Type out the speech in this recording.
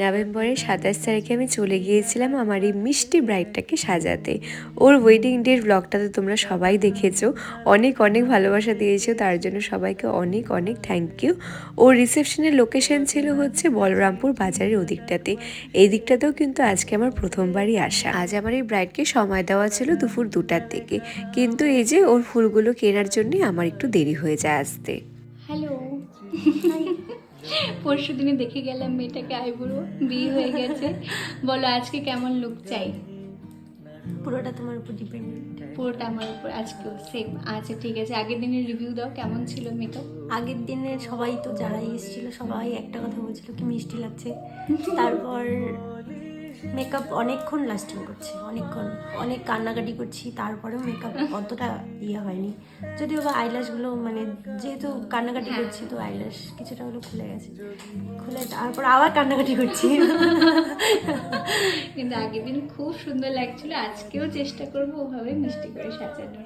নভেম্বরের 27 তারিখে আমি চলে গিয়েছিলাম আমার এই মিষ্টি ব্রাইডটাকে সাজাতে। ওর ওয়েডিং ডের ব্লগটা তো তোমরা সবাই দেখেছো, অনেক অনেক ভালোবাসা দিয়েছো, তার জন্য সবাইকে অনেক অনেক থ্যাংক ইউ। ওর রিসেপশনের লোকেশন ছিল হচ্ছে বলরামপুর বাজারের ওদিকটাতে। এই দিকটাতেও কিন্তু আজকে আমার প্রথমবারই আসা। আজ আমার এই ব্রাইডকে সময় দেওয়া ছিল দুপুর 2টার থেকে, কিন্তু এই যে ওর ফুলগুলো কেনার জন্যই আমার একটু দেরি হয়ে যায় আসতে। হ্যালো, পরশু দিনে দেখে গেলাম মেয়েটাকে, আইবুড়ো বিয়ে হয়ে গেছে। বলো আজকে কেমন লুক চাই? পুরোটা তোমার উপর ডিপেন্ডেন্ট। পুরোটা আমার উপর আজকেও সেম। আচ্ছা ঠিক আছে, আগের দিনের রিভিউ দাও, কেমন ছিল মেকআপ? আগের দিনে সবাই তো যারাই এসেছিল সবাই একটা কথা বলছিল কি মিষ্টি লাগছে। তারপর মেকআপ অনেকক্ষণ লাস্টিং করছে, অনেকক্ষণ, অনেক কান্নাকাটি করছি, তারপরেও মেকআপ অতটা ইয়ে হয়নি। যদিও বা আইল্যাশগুলো মানে যেহেতু কান্নাকাটি করছি তো আইল্যাশ কিছুটা হলো খুলে গেছে, খুলে তারপর আবার কান্নাকাটি করছি। কিন্তু আগের দিন খুব সুন্দর লাগছিল, আজকেও চেষ্টা করবো ওভাবে মিষ্টি করে সাজানো।